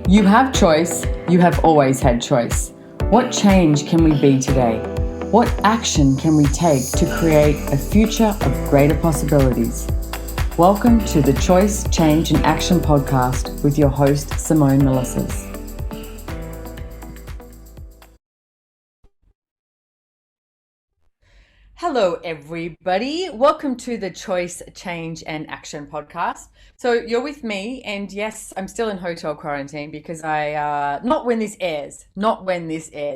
You have choice. You have always had choice. What change can we be today? What action can we take to create a future of greater possibilities? Welcome to the Choice, Change and Action podcast with your host, Simone Milasas. Hello, everybody. Welcome to the Choice, Change and Action podcast. So you're with me, and yes, I'm still in hotel quarantine because not when this airs,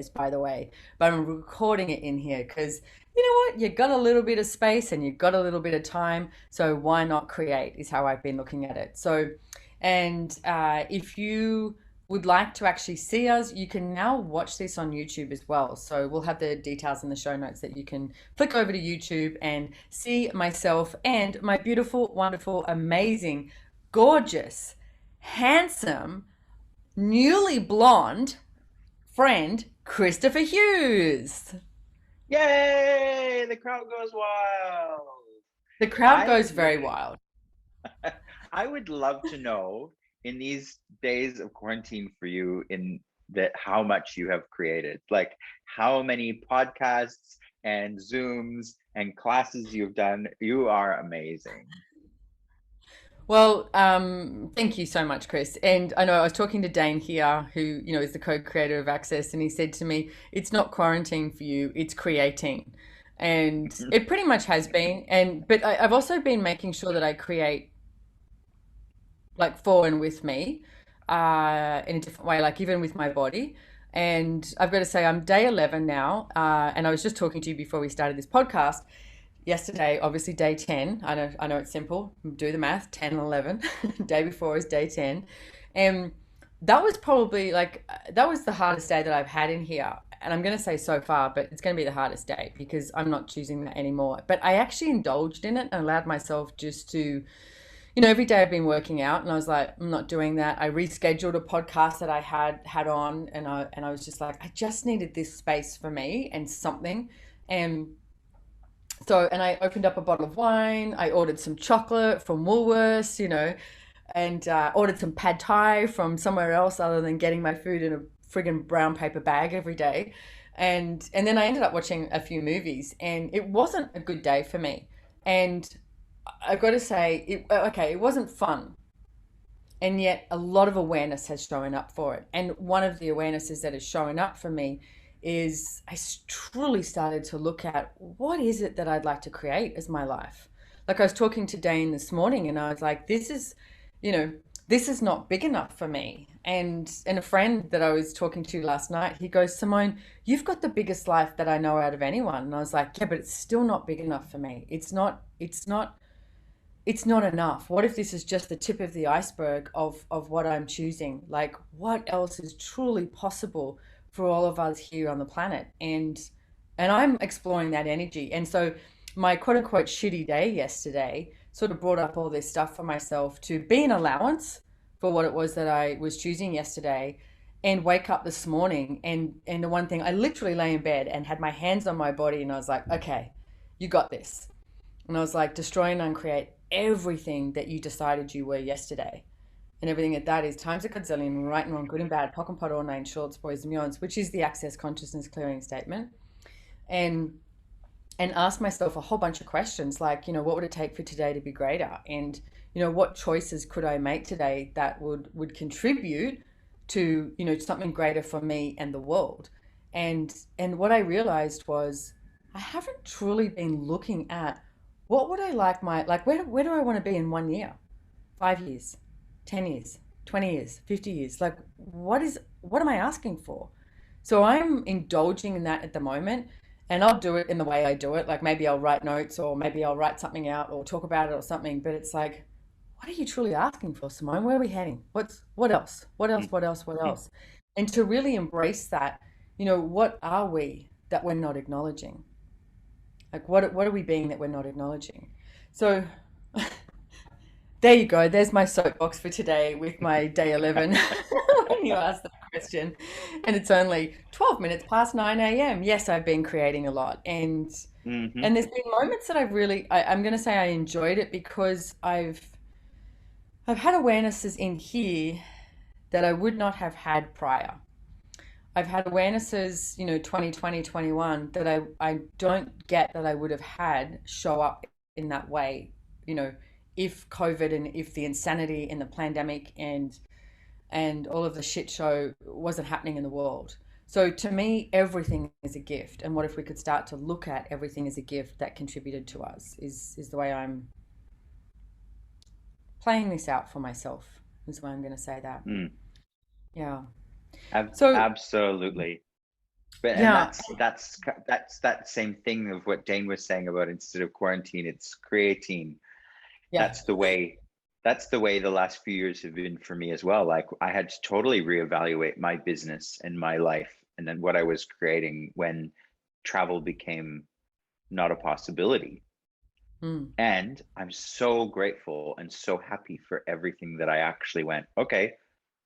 by the way, but I'm recording it in here because you know what? You got a little bit of space and you got a little bit of time, so why not create is how I've been looking at it. So, and if you would like to actually see us, you can now watch this on YouTube as well. So we'll have the details in the show notes that you can flick over to YouTube and see myself and my beautiful, wonderful, amazing, gorgeous, handsome, newly blonde friend, Christopher Hughes. Yay! The crowd goes wild. The crowd goes very wild. I would love to know in these days of quarantine for you how much you have created, like how many podcasts and Zooms and classes you've done. You are amazing. Well, thank you so much, Chris. And I know I was talking to Dane here, who, is the co-creator of Access, and he said to me, it's not quarantine for you, it's creating. And it pretty much has been. But I've also been making sure that I create like for and with me in a different way, like even with my body. And I've got to say, I'm day 11 now. And I was just talking to you before we started this podcast. Yesterday, obviously day 10. I know it's simple. Do the math, 10 and 11. Day before is day 10. And that was probably that was the hardest day that I've had in here. And I'm going to say so far, but it's going to be the hardest day because I'm not choosing that anymore. But I actually indulged in it and allowed myself just to every day I've been working out and I was like, I'm not doing that. I rescheduled a podcast that I had on and I was just like, I just needed this space for me and something. And and I opened up a bottle of wine. I ordered some chocolate from Woolworths, and ordered some pad thai from somewhere else other than getting my food in a friggin' brown paper bag every day. And then I ended up watching a few movies and it wasn't a good day for me. And I've got to say, it wasn't fun. And yet a lot of awareness has shown up for it. And one of the awarenesses that is showing up for me is I truly started to look at what is it that I'd like to create as my life. Like I was talking to Dane this morning and I was like, this is not big enough for me. And a friend that I was talking to last night, he goes, Simone, you've got the biggest life that I know out of anyone. And I was like, yeah, but it's still not big enough for me. It's not enough. What if this is just the tip of the iceberg of what I'm choosing? Like what else is truly possible for all of us here on the planet? And I'm exploring that energy. And so my quote unquote shitty day yesterday sort of brought up all this stuff for myself to be an allowance for what it was that I was choosing yesterday and wake up this morning. And the one thing, I literally lay in bed and had my hands on my body and I was like, okay, you got this. And I was like, destroy and uncreate everything that you decided you were yesterday. And everything at that is times a gazillion, right and wrong, good and bad, pock and pot, all nine shorts, boys and beyonds, which is the Access Consciousness Clearing Statement. And ask myself a whole bunch of questions like, what would it take for today to be greater? And, what choices could I make today that would contribute to, something greater for me and the world? And what I realized was I haven't truly been looking at what would I where do I want to be in 1 year, 5 years, 10 years, 20 years, 50 years? Like, what am I asking for? So I'm indulging in that at the moment, and I'll do it in the way I do it. Like maybe I'll write notes or maybe I'll write something out or talk about it or something. But it's like, what are you truly asking for, Simone? Where are we heading? What else? What else? What else? What else? And to really embrace that, what are we that we're not acknowledging? Like what are we being that we're not acknowledging? So there you go. There's my soapbox for today with my day 11 when you asked that question. And it's only 12 minutes past 9 a.m. Yes, I've been creating a lot. And there's been moments that I'm going to say I enjoyed it because I've had awarenesses in here that I would not have had prior. I've had awarenesses, 2020, 21 that I don't get that I would have had show up in that way, you know, if COVID and if the insanity and the pandemic and all of the shit show wasn't happening in the world. So to me, everything is a gift. And what if we could start to look at everything as a gift that contributed to us is the way I'm playing this out for myself, is the way I'm going to say that. Mm, Yeah. So, absolutely. But and yeah, that's that same thing of what Dane was saying about instead of quarantine, it's creatine. yeah. That's the way that's the way the last few years have been for me as well. Like I had to totally reevaluate my business and my life and then what I was creating when travel became not a possibility. Mm. And I'm so grateful and so happy for everything that I actually went, okay,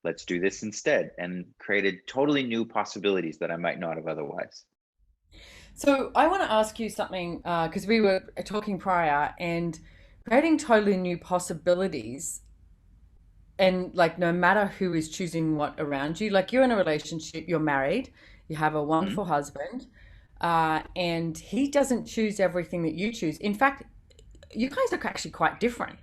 let's do this instead, and created totally new possibilities that I might not have otherwise. So I want to ask you something because we were talking prior and creating totally new possibilities. And like, no matter who is choosing what around you, like you're in a relationship, you're married, you have a Mm, wonderful husband, and he doesn't choose everything that you choose. In fact, you guys are actually quite different,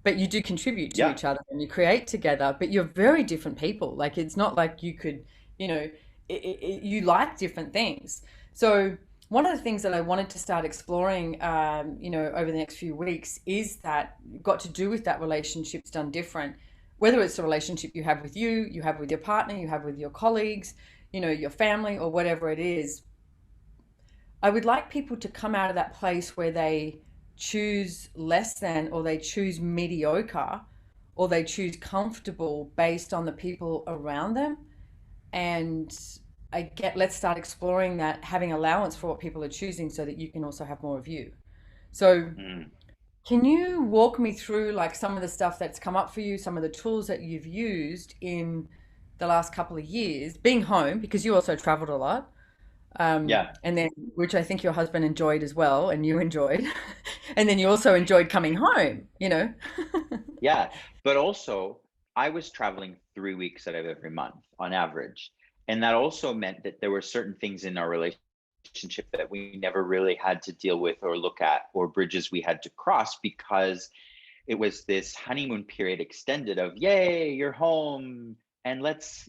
but you do contribute to yeah. each other and you create together, but you're very different people. Like, it's not like you could, you know, you like different things. So, one of the things that I wanted to start exploring, over the next few weeks is that got to do with that relationships done different. Whether it's a relationship you have with you have with your partner, you have with your colleagues, your family, or whatever it is, I would like people to come out of that place where they choose less than, or they choose mediocre, or they choose comfortable based on the people around them. And let's start exploring that, having allowance for what people are choosing so that you can also have more of you. So, Mm, can you walk me through like some of the stuff that's come up for you, some of the tools that you've used in the last couple of years, being home, because you also traveled a lot, yeah. and then which I think your husband enjoyed as well, and you enjoyed, and then you also enjoyed coming home. Yeah, but also I was traveling 3 weeks out of every month on average. And that also meant that there were certain things in our relationship that we never really had to deal with or look at, or bridges we had to cross, because it was this honeymoon period extended of, yay, you're home. And let's,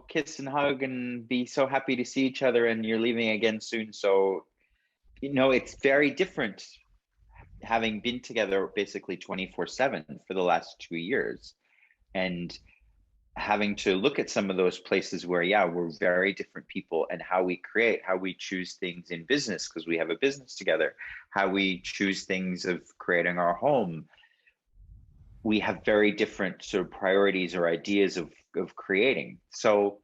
kiss and hug and be so happy to see each other. And you're leaving again soon. So, it's very different having been together basically 24/7 for the last 2 years, and having to look at some of those places where, yeah, we're very different people, and how we create, how we choose things in business because we have a business together, how we choose things of creating our home. We have very different sort of priorities or ideas of creating. So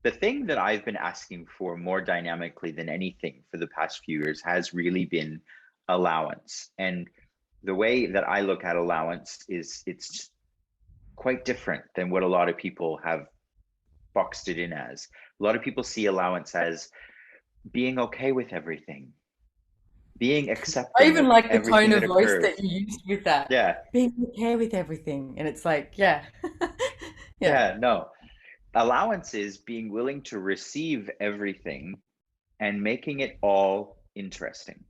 the thing that I've been asking for more dynamically than anything for the past few years has really been allowance. And the way that I look at allowance is it's quite different than what a lot of people have boxed it in as. A lot of people see allowance as being okay with everything, being I accepting even of like the tone everything that of voice occurs. that you used with that, Yeah, being okay with everything, and it's like, yeah, yeah. yeah, no. Allowance is being willing to receive everything and making it all interesting,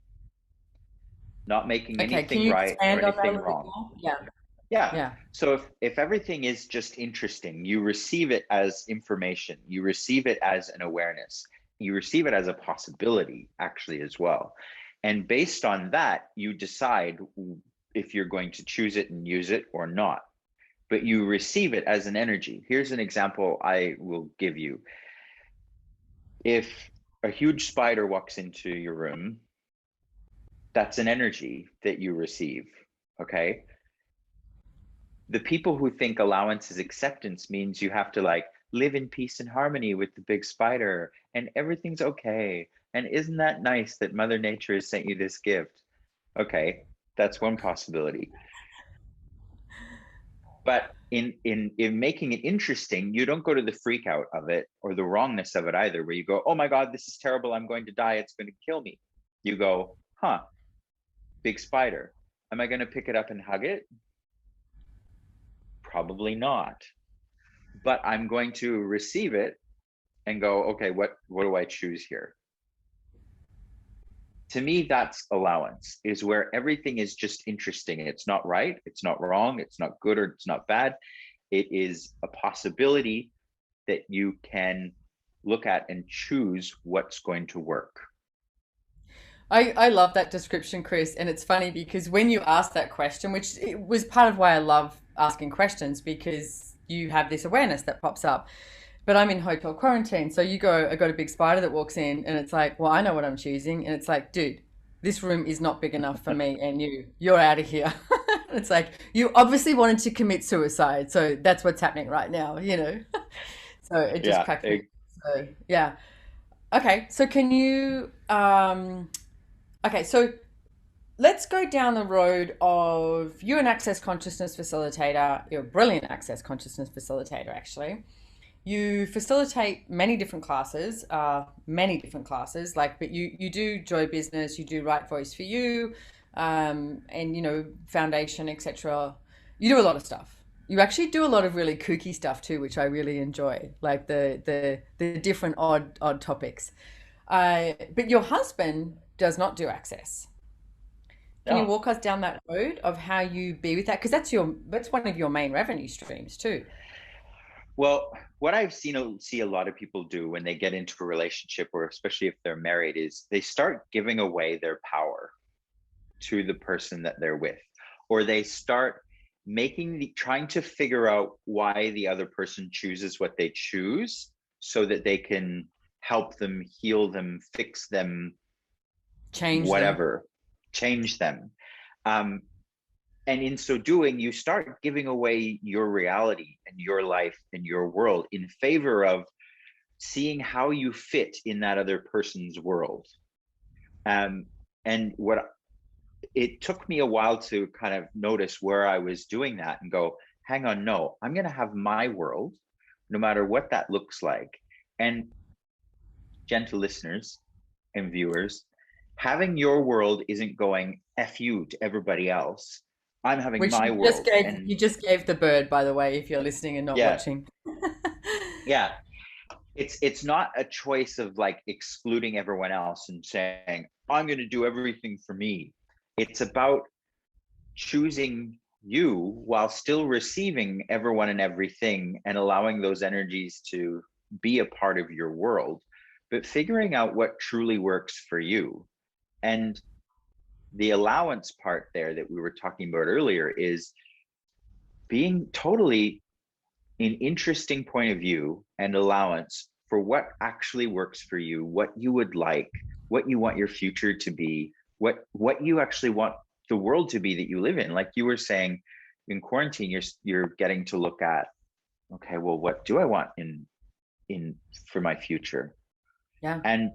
not making Okay, can anything you right or expand on that a anything little bit wrong. more? Yeah, Yeah. yeah. So if everything is just interesting, you receive it as information, you receive it as an awareness, you receive it as a possibility actually as well. And based on that, you decide if you're going to choose it and use it or not. But you receive it as an energy. Here's an example I will give you. If a huge spider walks into your room, that's an energy that you receive. Okay. The people who think allowance is acceptance means you have to like live in peace and harmony with the big spider and everything's okay. And isn't that nice that Mother Nature has sent you this gift? Okay, that's one possibility. But in making it interesting, you don't go to the freak out of it or the wrongness of it either, where you go, oh my God, this is terrible. I'm going to die. It's going to kill me. You go, huh, big spider. Am I going to pick it up and hug it? Probably not. but I'm going to receive it and go, okay, what do I choose here? To me, that's allowance, is where everything is just interesting. It's not right, it's not wrong, it's not good or it's not bad. It is a possibility that you can look at and choose what's going to work. I love that description, Chris. And it's funny because when you ask that question, which it was part of why I love asking questions, because you have this awareness that pops up. But I'm in hotel quarantine. So you go, I got a big spider that walks in and it's like, well, I know what I'm choosing. And it's like, dude, this room is not big enough for me and you. You're out of here. It's like, you obviously wanted to commit suicide. So that's what's happening right now, you know? So it just Yeah, cracked me. So, yeah. Okay. So can you, okay. So let's go down the road of you're an access consciousness facilitator. You're a brilliant access consciousness facilitator, actually. You facilitate many different classes, like, but you do Joy Business, you do Right Voice for You, and foundation, etc. You do a lot of stuff. You actually do a lot of really kooky stuff too, which I really enjoy, like the different odd topics. But your husband does not do access. Can you no. walk us down that road of how you be with that? Because that's one of your main revenue streams too. Well, what I've see a lot of people do when they get into a relationship, or especially if they're married, is they start giving away their power to the person that they're with, or they start trying to figure out why the other person chooses what they choose, so that they can help them, heal them, fix them, Change them. whatever, change them. Um, and in so doing, you start giving away your reality and your life and your world in favor of seeing how you fit in that other person's world. Um, and what it took me a while to kind of notice where I was doing that and go, hang on, no, I'm going to have my world, no matter what that looks like. And gentle listeners and viewers, having your world isn't going F you to everybody else. I'm having Which my world. And you just gave the bird, by the way, if you're listening and not yeah, watching. yeah, it's not a choice of like excluding everyone else and saying, I'm going to do everything for me. It's about choosing you while still receiving everyone and everything and allowing those energies to be a part of your world, but figuring out what truly works for you. And the allowance part there that we were talking about earlier is being totally an interesting point of view and allowance for what actually works for you, what you would like, what you want your future to be, what you actually want the world to be that you live in. Like you were saying, in quarantine, you're getting to look at, okay, well, what do I want in for my future? Yeah. And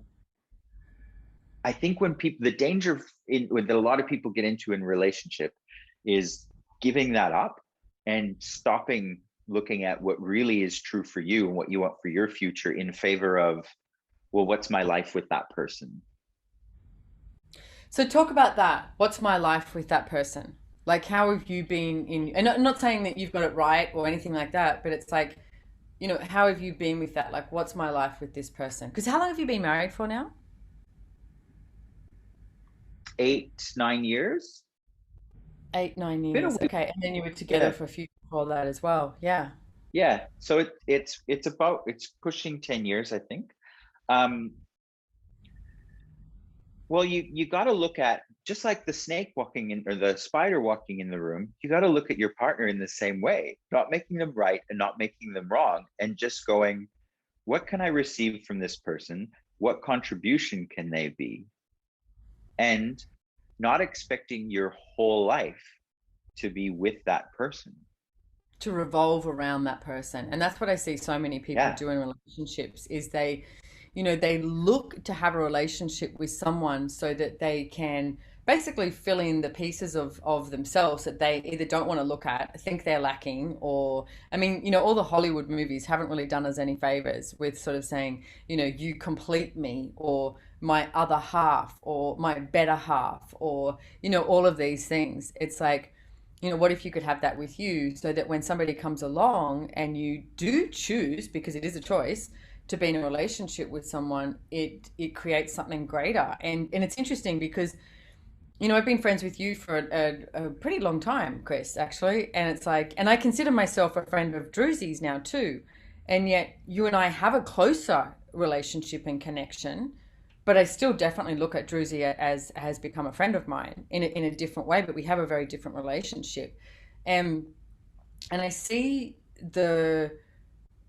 I think when people, the danger that a lot of people get into in relationship is giving that up and stopping looking at what really is true for you and what you want for your future in favor of, well, what's my life with that person? So talk about that. What's my life with that person? Like, how have you been in, and not saying that you've got it right or anything like that, but it's like, how have you been with that? Like, what's my life with this person? Because how long have you been married for now? 8, 9 years. 8, 9 years. Been a Okay. And then you were together Yeah, for a few before that as well. Yeah. yeah. So it's pushing 10 years, I think. Um, Well, you got to look at, just like the snake walking in or the spider walking in the room, you got to look at your partner in the same way, not making them right and not making them wrong, and just going, what can I receive from this person? What contribution can they be? And not expecting your whole life to be with that person. To revolve around that person. And that's what I see so many people Yeah. do in relationships is they look to have a relationship with someone so that they can basically fill in the pieces of themselves that they either don't want to look at, think they're lacking, or I mean, all the Hollywood movies haven't really done us any favors with sort of saying, you complete me, or my other half, or my better half, or all of these things. It's like what if you could have that with you, so that when somebody comes along and you do choose, because it is a choice, to be in a relationship with someone, it creates something greater. And it's interesting because I've been friends with you for a pretty long time, Chris, actually. And it's like, and I consider myself a friend of Drewsy's now too. And yet you and I have a closer relationship and connection, but I still definitely look at Drewsy as has become a friend of mine in a different way, but we have a very different relationship. And and I see the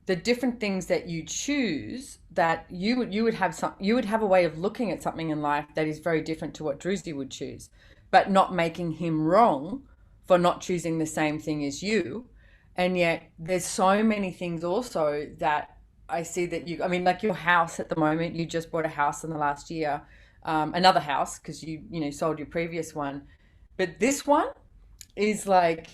different things that you choose, that you would have a way of looking at something in life that is very different to what Drewsy would choose, but not making him wrong for not choosing the same thing as you. And yet there's so many things also that I see that I mean, like your house at the moment, you just bought a house in the last year, another house because sold your previous one, but this one is like,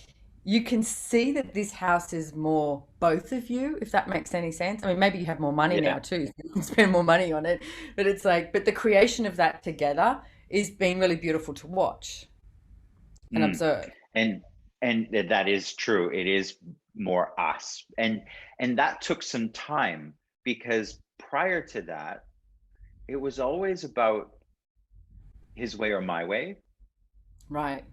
you can see that this house is more both of you, if that makes any sense. I mean, maybe you have more money now Yeah. too, so you can spend more money on it. But it's like, but the creation of that together is being really beautiful to watch and Mm. observe. And that is true. It is more us. And that took some time because prior to that, it was always about his way or my way. Right.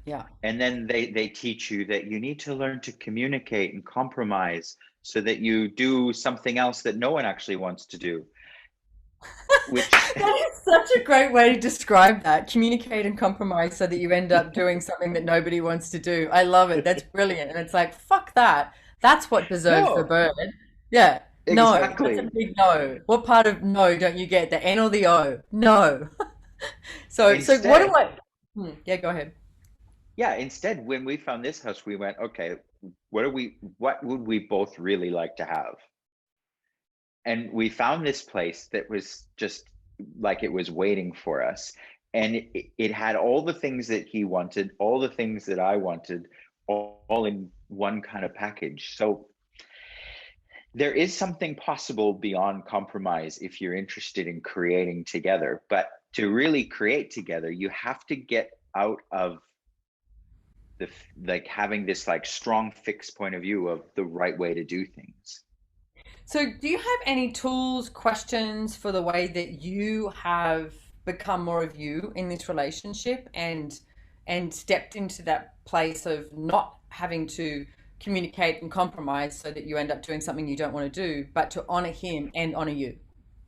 Yeah. And then they teach you that you need to learn to communicate and compromise so that you do something else that no one actually wants to do, which That is such a great way to describe that. Communicate and compromise so that you end up doing something that nobody wants to do. I love it. That's brilliant. And it's like, fuck that. That's what deserves the no, bird. Yeah. No. That's a exactly. big no. What part of no don't you get? The N or the O? No. So what do Instead, I? Yeah, go ahead. yeah, instead, when we found this house, we went, okay, what would we both really like to have? And we found this place that was just like it was waiting for us. And it had all the things that he wanted, all the things that I wanted, all in one kind of package. So there is something possible beyond compromise if you're interested in creating together. But to really create together, you have to get out of the like having this like strong fixed point of view of the right way to do things. So, do you have any tools, questions for the way that you have become more of you in this relationship, and stepped into that place of not having to communicate and compromise so that you end up doing something you don't want to do, but to honor him and honor you?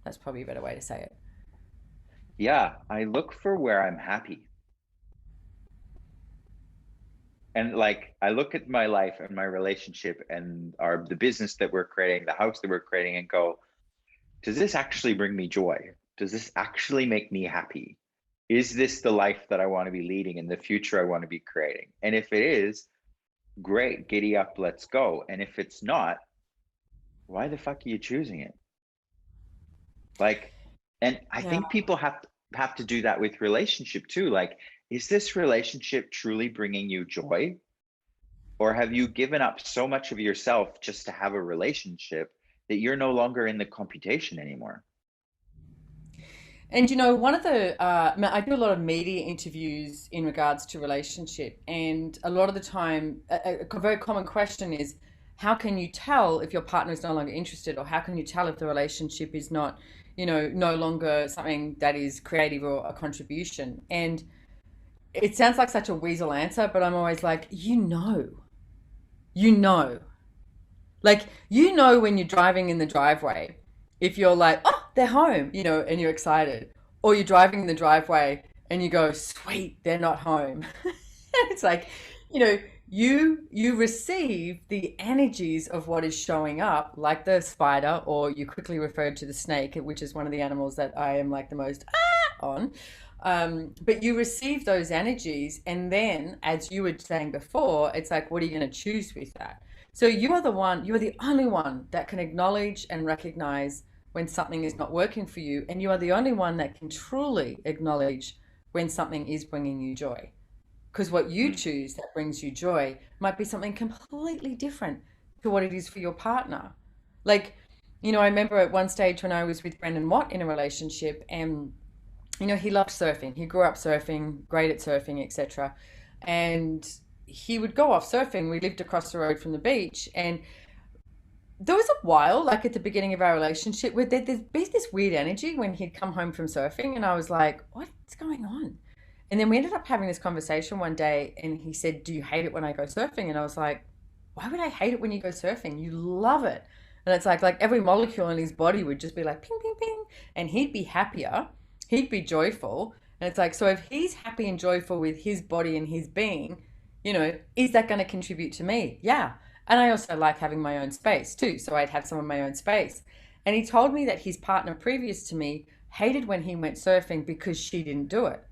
That's probably a better way to say it. Yeah, I look for where I'm happy. And like I look at my life and my relationship and our the business that we're creating, the house that we're creating, and go, does this actually bring me joy? Does this actually make me happy? Is this the life that I want to be leading in the future I want to be creating? And if it is, great, giddy up, let's go. And if it's not, why the fuck are you choosing it? Like, and I Yeah. think people have to do that with relationship too. Like, is this relationship truly bringing you joy? Or have you given up so much of yourself just to have a relationship that you're no longer in the computation anymore? And one of the, I do a lot of media interviews in regards to relationship, and a lot of the time, a very common question is, how can you tell if your partner is no longer interested, or how can you tell if the relationship is not, no longer something that is creative or a contribution? And it sounds like such a weasel answer, but I'm always like, you know. Like, when you're driving in the driveway, if you're like, oh, they're home, and you're excited, or you're driving in the driveway and you go, sweet, they're not home. It's like, you know, you receive the energies of what is showing up, like the spider, or you quickly referred to the snake, which is one of the animals that I am like the most on. But you receive those energies, and then, as you were saying before, it's like, what are you going to choose with that? So you are the only one that can acknowledge and recognize when something is not working for you, and you are the only one that can truly acknowledge when something is bringing you joy. Because what you Mm. choose that brings you joy might be something completely different to what it is for your partner. Like, I remember at one stage when I was with Brendan Watt in a relationship, and he loved surfing. He grew up surfing, great at surfing, etc. And he would go off surfing. We lived across the road from the beach, and there was a while, like at the beginning of our relationship, where there'd be this weird energy when he'd come home from surfing, and I was like, "What's going on?" And then we ended up having this conversation one day, and he said, "Do you hate it when I go surfing?" And I was like, "Why would I hate it when you go surfing? You love it." And it's like every molecule in his body would just be like ping, ping, ping, and he'd be happier, he'd be joyful, and it's like, so if he's happy and joyful with his body and his being, is that going to contribute to me? Yeah. And I also like having my own space too. So I'd have some of my own space. And he told me that his partner previous to me hated when he went surfing because she didn't do it.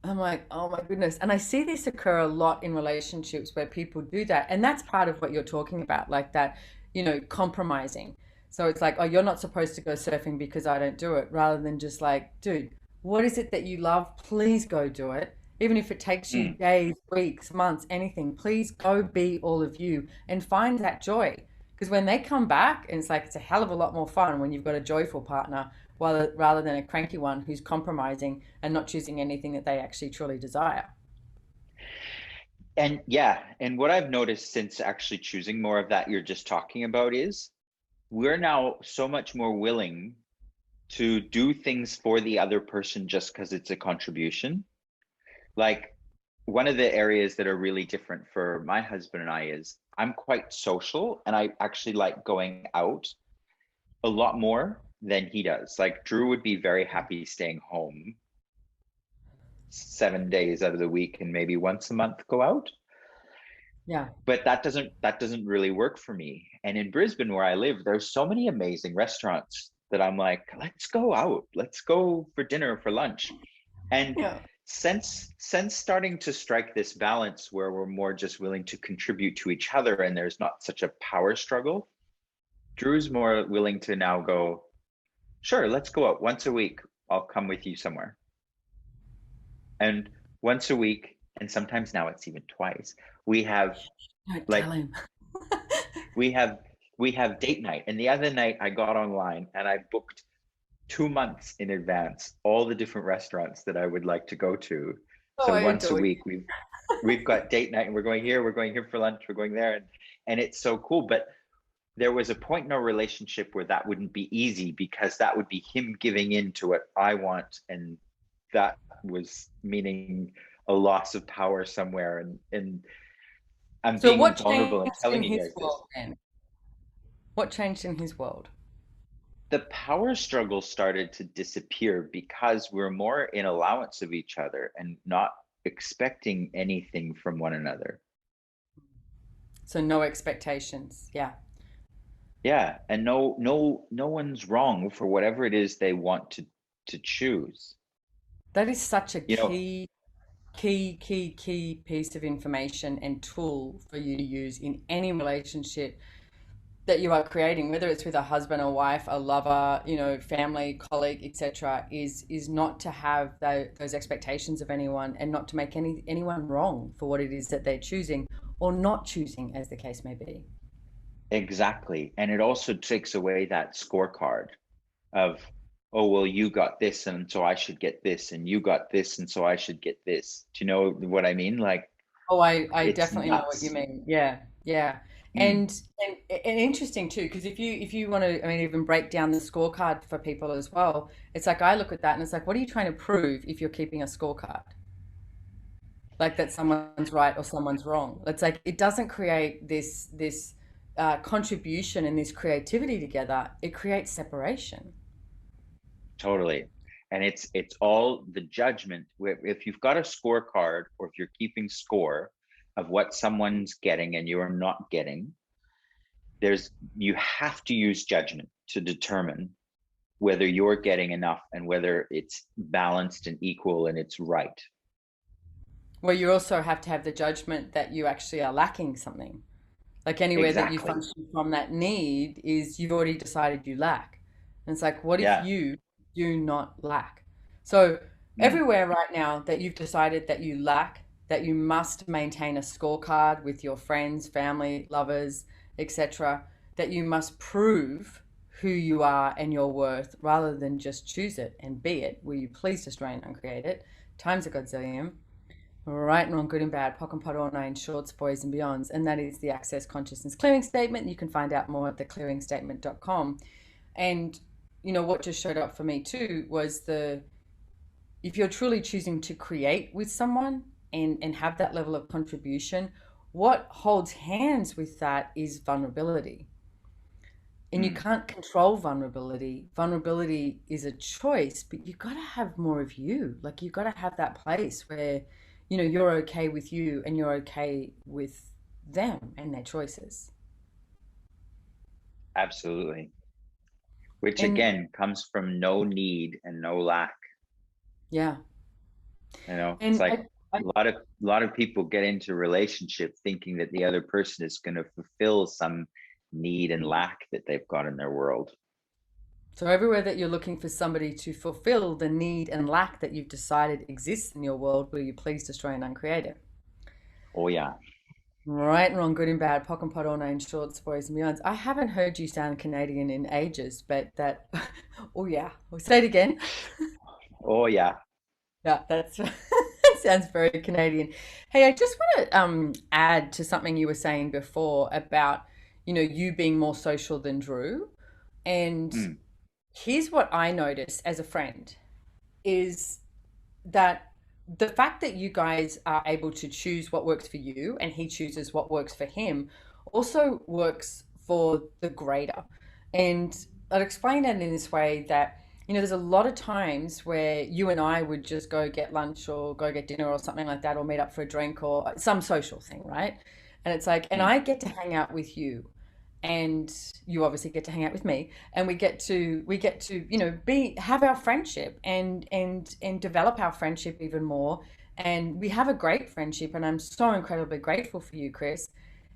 I'm like, oh my goodness. And I see this occur a lot in relationships where people do that. And that's part of what you're talking about, like that, compromising. So it's like, oh, you're not supposed to go surfing because I don't do it, rather than just like, dude, what is it that you love? Please go do it. Even if it takes you Mm. days, weeks, months, anything, please go be all of you and find that joy. Because when they come back, and it's like, it's a hell of a lot more fun when you've got a joyful partner rather than a cranky one who's compromising and not choosing anything that they actually truly desire. And yeah, and what I've noticed since actually choosing more of that you're just talking about is we're now so much more willing to do things for the other person just because it's a contribution. Like one of the areas that are really different for my husband and I is I'm quite social and I actually like going out a lot more than he does. Like Drew would be very happy staying home 7 days out of the week and maybe once a month go out. Yeah. But that doesn't really work for me. And in Brisbane where I live, there's so many amazing restaurants that I'm like, let's go out. Let's go for dinner, for lunch. And Yeah. since starting to strike this balance where we're more just willing to contribute to each other and there's not such a power struggle, Drew's more willing to now go, sure, let's go out once a week. I'll come with you somewhere. And once a week, and sometimes now it's even twice, we have Don't tell like him. we have we have date night. And the other night I got online and I booked 2 months in advance all the different restaurants that I would like to go to. Oh, So I once a adore you. week we've got date night and we're going here for lunch, we're going there, and it's so cool. But there was a point in our relationship where that wouldn't be easy because that would be him giving in to what I want, and that was meaning a loss of power somewhere. And I'm So being what vulnerable and changed telling in you his guys this. world then? What changed in his world? The power struggle started to disappear because we're more in allowance of each other and not expecting anything from one another. So no expectations. Yeah. Yeah, and no one's wrong for whatever it is they want to choose. That is such a You know, key piece of information and tool for you to use in any relationship that you are creating, whether it's with a husband or wife, a lover, family, colleague, etc., is not to have those expectations of anyone, and not to make anyone wrong for what it is that they're choosing or not choosing, as the case may be. exactly. And it also takes away that scorecard of, oh, well, you got this, and so I should get this, and you got this, and so I should get this. Do you know what I mean? Like, Oh, I it's definitely know what you nuts. mean. Yeah, yeah. Mm. And interesting too, because if you want to, I mean, even break down the scorecard for people as well, it's like I look at that and it's like, what are you trying to prove if you're keeping a scorecard? Like that someone's right or someone's wrong. It's like it doesn't create this contribution and this creativity together. It creates separation. Totally. And it's all the judgment. If you've got a scorecard or if you're keeping score of what someone's getting and you're not getting, you have to use judgment to determine whether you're getting enough and whether it's balanced and equal and it's right. Well, you also have to have the judgment that you actually are lacking something. Like anywhere that you Exactly. function from that need is you've already decided you lack. And it's like, what if Yeah. you do not lack? So Mm. everywhere right now that you've decided that you lack, that you must maintain a scorecard with your friends, family, lovers, etc., that you must prove who you are and your worth rather than just choose it and be it. Will you please destroy and uncreate it? Times a godzillion. Right and wrong, good and bad, POC and POD, all nine shorts, boys and beyonds. And that is the Access Consciousness Clearing Statement. You can find out more at theclearingstatement.com. And, what just showed up for me too was if you're truly choosing to create with someone and have that level of contribution, what holds hands with that is vulnerability. And you Mm, can't control vulnerability. Vulnerability is a choice, but you got to have more of you. Like, you got to have that place where, you're okay with you and you're okay with them and their choices. absolutely. Which And again comes from no need and no lack. yeah, It's and like I a lot of people get into a relationship thinking that the other person is going to fulfill some need and lack that they've got in their world. so everywhere that you're looking for somebody to fulfill the need and lack that you've decided exists in your world, will you please destroy and uncreate it? Oh yeah. Right and wrong, good and bad, POC and POD, all nine shorts, boys and beyonds. I haven't heard you sound Canadian in ages, but that, oh yeah, we'll say it again. Oh yeah. Yeah, that's sounds very Canadian. Hey, I just want to add to something you were saying before about, you being more social than Drew. And Mm, here's what I notice as a friend is that the fact that you guys are able to choose what works for you and he chooses what works for him also works for the greater. And I'll explain that in this way that, there's a lot of times where you and I would just go get lunch or go get dinner or something like that, or meet up for a drink or some social thing, right? And it's like, and mm, I get to hang out with you and you obviously get to hang out with me, and we get to be have our friendship and develop our friendship even more, and we have a great friendship, and I'm so incredibly grateful for you, Chris.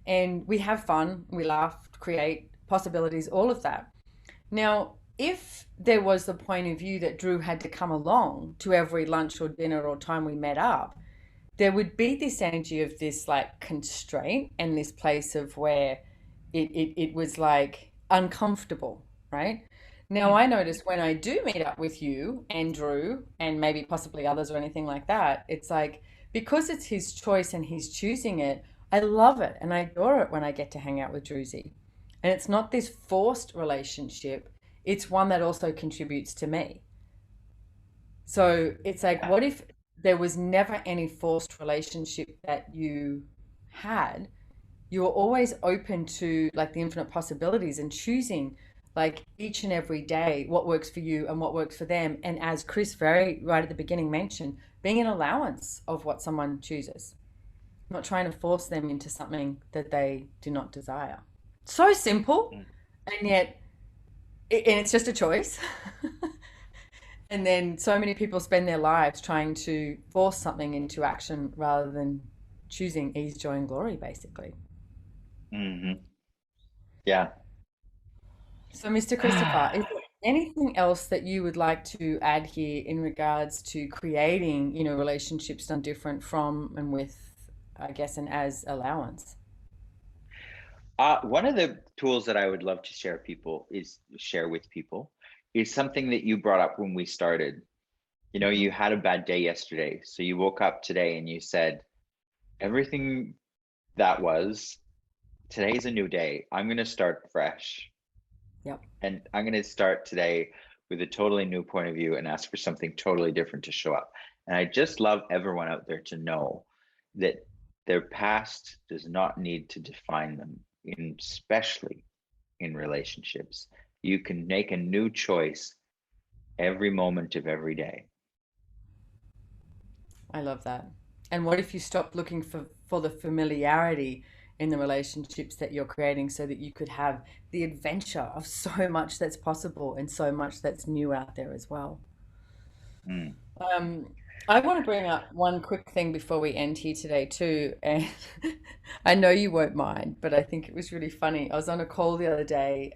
And we have fun, we laugh, create possibilities, all of that. Now, if there was the point of view that Drew had to come along to every lunch or dinner or time we met up, there would be this energy of this like constraint and this place of where it was like uncomfortable, right? Now mm. I notice when I do meet up with you, Andrew, and maybe possibly others or anything like that, it's like because it's his choice and he's choosing it, I love it and I adore it when I get to hang out with Druzy. And it's not this forced relationship, it's one that also contributes to me. So it's like, Yeah. what if there was never any forced relationship that you had? You were always open to like the infinite possibilities and choosing like each and every day what works for you and what works for them. And as Chris very right at the beginning mentioned, being an allowance of what someone chooses, not trying to force them into something that they do not desire. So simple, Mm. and yet, and it's just a choice. And then so many people spend their lives trying to force something into action rather than choosing ease, joy, and glory, basically. Hmm. Yeah. So, Mr. Christopher, is there anything else that you would like to add here in regards to creating, relationships done different from and with, I guess, and as allowance? One of the tools that I would love to share with people is something that you brought up when we started. Hmm. You had a bad day yesterday, so you woke up today and you said, everything that was, today's a new day. I'm going to start fresh. Yep. And I'm going to start today with a totally new point of view and ask for something totally different to show up. And I just love everyone out there to know that their past does not need to define them, especially in relationships. You can make a new choice every moment of every day. I love that. And what if you stopped looking for the familiarity in the relationships that you're creating so that you could have the adventure of so much that's possible and so much that's new out there as well? Mm, Um, I want to bring up one quick thing before we end here today too, and I know you won't mind, but I think it was really funny. I was on a call the other day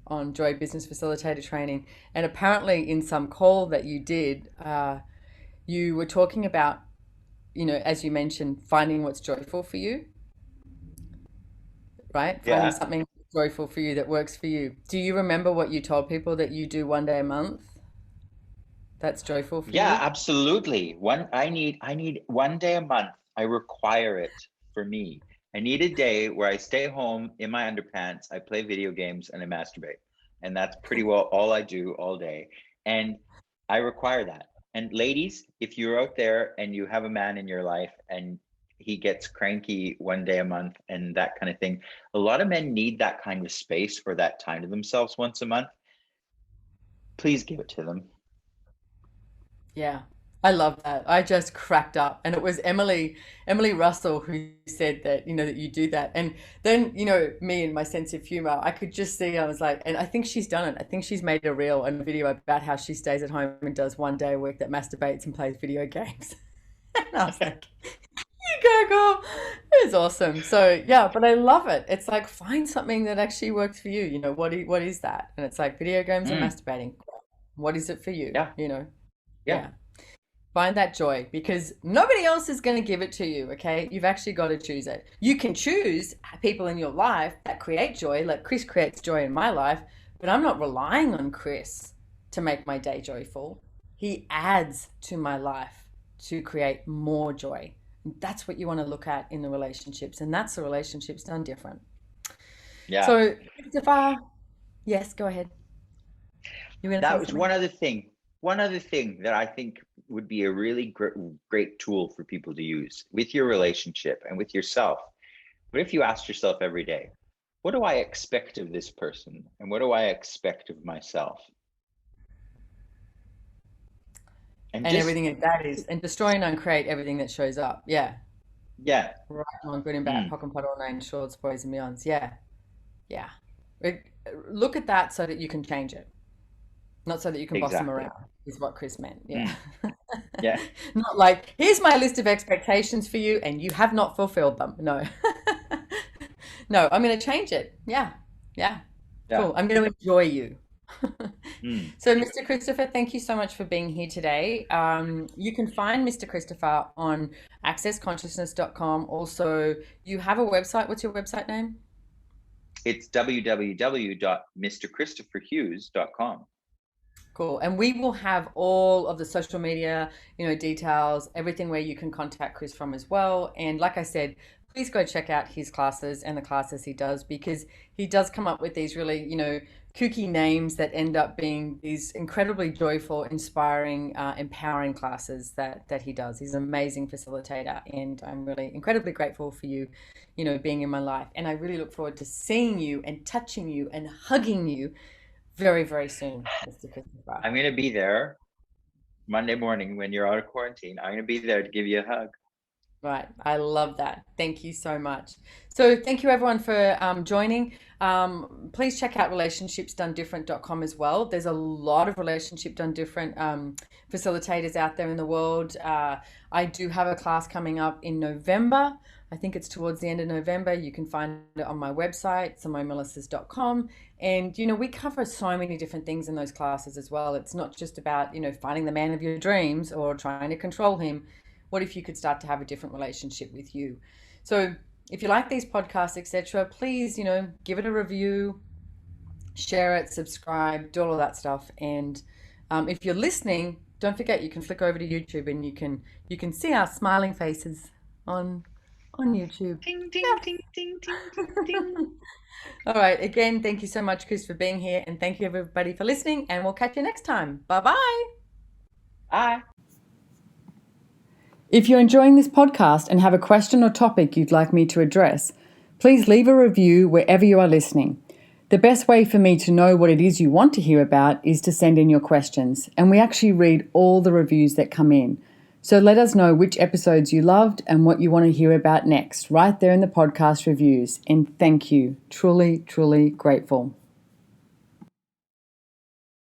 on Joy Business Facilitator training, and apparently in some call that you did, you were talking about, as you mentioned, finding what's joyful for you, right? Finding yeah. something joyful for you that works for you. Do you remember what you told people that you do one day a month? that's joyful for Yeah, you? absolutely. I need 1 day a month. I require it for me. I need a day where I stay home in my underpants, I play video games and I masturbate. And that's pretty well all I do all day. And I require that. And ladies, if you're out there and you have a man in your life and he gets cranky 1 day a month and that kind of thing, a lot of men need that kind of space or that time to themselves once a month. Please give it to them. Yeah, I love that. I just cracked up, and it was Emily Russell who said that, that you do that. And then, me and my sense of humor, I could just see, I was like, and I think she's done it. I think she's made a reel and video about how she stays at home and does 1 day a week that masturbates and plays video games. And I was like, you go, girl. It was awesome. So yeah, but I love it. It's like, find something that actually works for you. What is that? And it's like video games and Mm, masturbating. What is it for you? yeah, yeah. Yeah. Find that joy because nobody else is going to give it to you, okay? You've actually got to choose it. You can choose people in your life that create joy, like Chris creates joy in my life, but I'm not relying on Chris to make my day joyful. He adds to my life to create more joy. That's what you want to look at in the relationships, and that's the relationships done different. Yeah. So, Christopher, yes, go ahead. You were going to That say was something? one other thing that I think would be a really great tool for people to use with your relationship and with yourself. What if you asked yourself every day, what do I expect of this person? And what do I expect of myself? And And just, everything that is, and destroy and uncreate everything that shows up. Yeah. yeah. Right, wrong, good and bad, Mm, pock and pot, all nine shorts, boys and beyonds. Yeah, yeah. It- Look at that so that you can change it, not so that you can boss them exactly. around, is what Chris meant. Yeah. Mm, yeah. Not like, here's my list of expectations for you and you have not fulfilled them. No. No, I'm going to change it. Yeah. Yeah. Yeah. Cool. I'm going to enjoy you. Mm. So, Mr. Christopher, thank you so much for being here today. You can find Mr. Christopher on accessconsciousness.com. Also, you have a website. What's your website name? It's www.mrchristopherhughes.com. Cool. And we will have all of the social media, details, everything where you can contact Chris from as well. And like I said, please go check out his classes and the classes he does because he does come up with these really, kooky names that end up being these incredibly joyful, inspiring, empowering classes that he does. He's an amazing facilitator, and I'm really incredibly grateful for you, being in my life. And I really look forward to seeing you and touching you and hugging you very, very soon, Mr. Christopher. I'm going to be there Monday morning when you're out of quarantine. I'm going to be there to give you a hug. Right. I love that. Thank you so much. So, thank you everyone for joining. Please check out relationshipsdonedifferent.com as well. There's a lot of relationship done different facilitators out there in the world. I do have a class coming up in November. I think it's towards the end of November. You can find it on my website, SimoneMilasas.com. And, we cover so many different things in those classes as well. It's not just about, finding the man of your dreams or trying to control him. What if you could start to have a different relationship with you? So if you like these podcasts, etc., please, give it a review, share it, subscribe, do all of that stuff. And if you're listening, don't forget you can flick over to YouTube and you can see our smiling faces on YouTube. Ding, ding, Yeah. ding, ding, ding, ding, ding. All right. Again, thank you so much, Chris, for being here, and thank you everybody for listening. And we'll catch you next time. Bye bye. Bye. If you're enjoying this podcast and have a question or topic you'd like me to address, please leave a review wherever you are listening. The best way for me to know what it is you want to hear about is to send in your questions, and we actually read all the reviews that come in. So let us know which episodes you loved and what you want to hear about next, right there in the podcast reviews. And thank you. Truly, truly grateful.